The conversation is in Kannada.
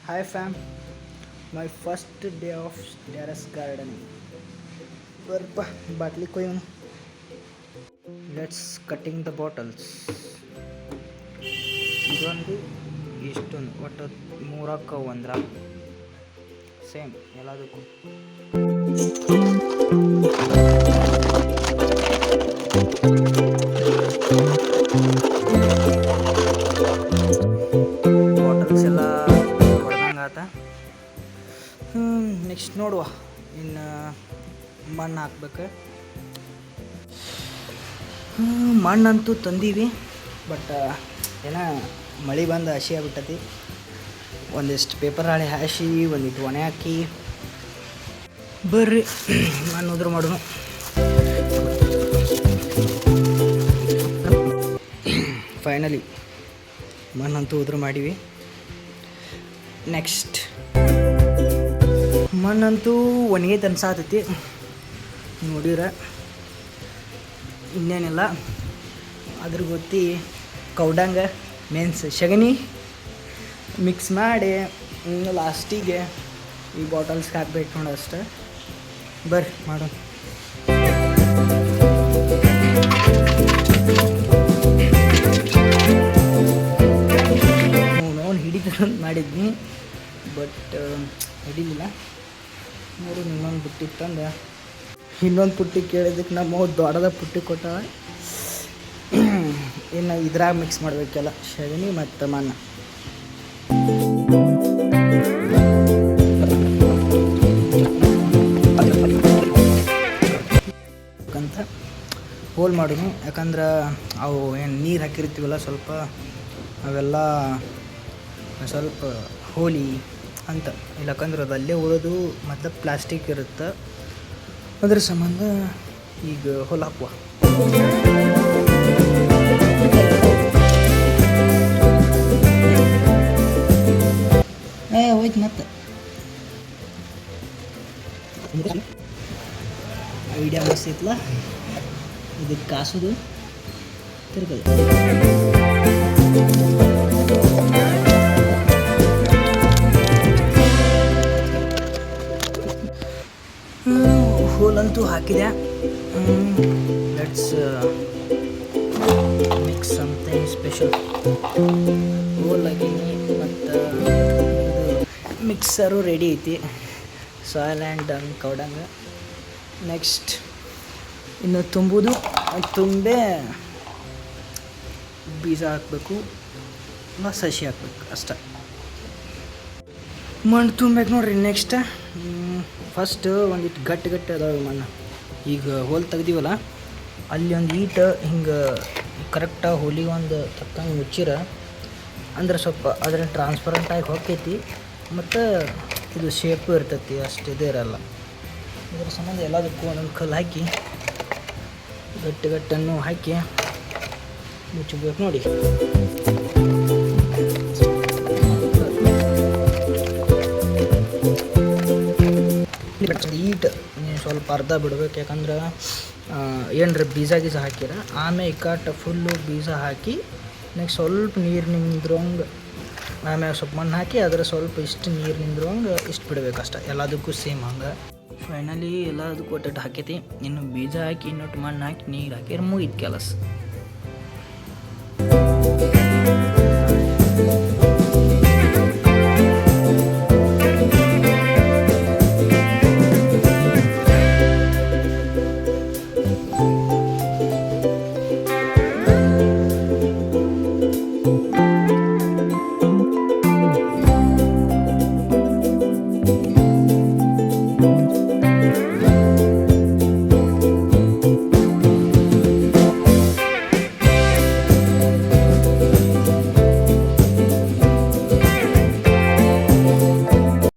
Hi fam, my first day of terrace gardening. Barpa batli koyun. Let's cutting the bottles. ಇದೊಂದು ಇಷ್ಟೊಂದು ಒಟ್ಟು ಮೂರಕ್ಕ ಒಂದ್ರ ಸೇಮ್ ಎಲ್ಲದಕ್ಕೂ ಬಾಟಲ್ಸ್ ಎಲ್ಲ ಹೊಡೆದಂಗಾತ. ನೆಕ್ಸ್ಟ್ ನೋಡುವ ಇನ್ನು ಮಣ್ಣು ಹಾಕ್ಬೇಕು. ಮಣ್ಣಂತೂ ತಂದೀವಿ, ಬಟ್ ಏನೋ ಮಳೆ ಬಂದು ಹಸಿ ಆಗ್ಬಿಟ್ಟತಿ. ಒಂದಿಷ್ಟು ಪೇಪರ್ ಹಾಳೆ ಹಾಸಿ ಒಂದಿಟ್ಟು ಒಣೆ ಹಾಕಿ ಬರ್ರಿ ಮಣ್ಣು ಉದುರು ಮಾಡೋಣ. ಫೈನಲಿ ಮಣ್ಣಂತೂ ಉದುರು ಮಾಡೀವಿ. ನೆಕ್ಸ್ಟ್ ಮಣ್ಣಂತೂ ಒಣಗೈತೆ ಅನ್ಸಾತೈತಿ ನೋಡಿರ. ಇನ್ನೇನಿಲ್ಲ, ಅದ್ರ ಗೊತ್ತಿ ಕೌಡಂಗ ಮೀನ್ಸ್ ಸಗಣಿ ಮಿಕ್ಸ್ ಮಾಡಿ ಲಾಸ್ಟಿಗೆ ಈ ಬಾಟಲ್ಸ್ಗೆ ಹಾಕ್ಬೇಕು ನೋಡಿ ಅಷ್ಟೆ. ಬರ್ರಿ ಮಾಡೋಣ. ನಾವು ಹಿಡಿತಂತ ಮಾಡಿದ್ನಿ, ಬಟ್ ಹಿಡಿಲಿಲ್ಲ. ನೋಡು ಇನ್ನೊಂದು ಬುಟ್ಟಿ ತಂದು ಇನ್ನೊಂದು ಪುಟ್ಟಿ ಕೇಳಿದ್ದಕ್ಕೆ ನಮ್ಮ ದೊಡ್ಡದ ಪುಟ್ಟಿ ಕೊಟ್ಟಾವ. ಇನ್ನು ಇದ್ರಾಗ ಮಿಕ್ಸ್ ಮಾಡಬೇಕೆಲ್ಲ ಸಗಣಿ ಮತ್ತು ಮಣ್ಣು. ಅಂತ ಹೋಲ್ ಮಾಡೋನು, ಯಾಕಂದ್ರೆ ಅವು ಏನು ನೀರು ಹಾಕಿರ್ತೀವಲ್ಲ ಸ್ವಲ್ಪ ಅವೆಲ್ಲ ಸ್ವಲ್ಪ ಹೋಲಿ ಅಂತ. ಇಲ್ಲಕಂದ್ರೆ ಅದು ಅಲ್ಲೇ ಉಳೋದು ಮತ್ತು ಪ್ಲಾಸ್ಟಿಕ್ ಇರುತ್ತೆ, ಅದ್ರ ಸಂಬಂಧ ಈಗ ಹೋಲ್ ಹಾಕುವ. ಹೋಯ್ತು ಮತ್ತೆ ಐಡಿಯಾ ಮಸ್ತ್ ಐತ್ಲ. ಇದಕ್ಕೆ ಕಾಸೋದು ತಿರ್ಗೋದು. ಹೋಲಂತೂ ಹಾಕಿದೆ. Let's mix something special. Hole ಹಾಕೀನಿ ಮತ್ತು ಮಿಕ್ಸರು ರೆಡಿ ಐತಿ. Soil and cow dung. ನೆಕ್ಸ್ಟ್ ಇನ್ನು ತುಂಬುದು, ತುಂಬೆ ಬೀಜ ಹಾಕಬೇಕು, ಸಸಿ ಹಾಕ್ಬೇಕು ಅಷ್ಟೆ. ಮಣ್ಣು ತುಂಬಬೇಕು ನೋಡ್ರಿ. ನೆಕ್ಸ್ಟ್ ಫಸ್ಟ್ ಒಂದಿಟ್ಟು ಗಟ್ಟಿ ಅದಾವೆ ಮಣ್ಣು. ಈಗ ಹೋಲ್ ತೆಗ್ದೀವಲ್ಲ, ಅಲ್ಲಿ ಒಂದು ಈಟು ಹಿಂಗೆ ಕರೆಕ್ಟಾಗಿ ಹೋಲಿಗೆ ಒಂದು ತಕ್ಕಂಗೆ ಮುಚ್ಚಿರ ಅಂದ್ರೆ ಸ್ವಲ್ಪ ಅದ್ರ ಟ್ರಾನ್ಸ್ಪರೆಂಟಾಗಿ ಹೋಗ್ತೈತಿ ಮತ್ತು ಇದು ಶೇಪು ಇರ್ತೈತಿ, ಅಷ್ಟು ಇದೇ ಇರಲ್ಲ. ಇದ್ರ ಸಂಬಂಧ ಎಲ್ಲದಕ್ಕೂ ಒಂದೊಂದು ಕಲ್ಲು ಹಾಕಿ ಗಟ್ಟನ್ನು ಹಾಕಿ ಮುಚ್ಚಬೇಕು ನೋಡಿ. ಈಟ್ ಸ್ವಲ್ಪ ಅರ್ಧ ಬಿಡ್ಬೇಕು, ಯಾಕಂದ್ರೆ ಏನರ ಬೀಜ ಹಾಕಿರ ಆಮೇಲೆ ಇಕ್ಕಟ್ಟು ಫುಲ್ಲು ಬೀಜ ಹಾಕಿ ನೆಕ್ಸ್ಟ್ ಸ್ವಲ್ಪ ನೀರು ನಿಂದ್ರಂಗೆ, ಆಮೇಲೆ ಸ್ವಲ್ಪ ಮಣ್ಣು ಹಾಕಿ ಅದ್ರ ಸ್ವಲ್ಪ ಇಷ್ಟು ನೀರು ನಿಂದ್ರಂಗೆ ಇಷ್ಟು ಬಿಡ್ಬೇಕು ಅಷ್ಟೆ. ಎಲ್ಲದಕ್ಕೂ ಸೇಮ್ ಹಂಗೆ. ಫೈನಲಿ ಎಲ್ಲದಕ್ಕೂ ಒಟ್ಟು ಹಾಕೈತಿ. ಇನ್ನು ಬೀಜ ಹಾಕಿ ಇನ್ನೊಟ್ಟು ಮಣ್ಣು ಹಾಕಿ ನೀರು ಹಾಕಿ ಮುಗಿದ ಕೆಲಸ.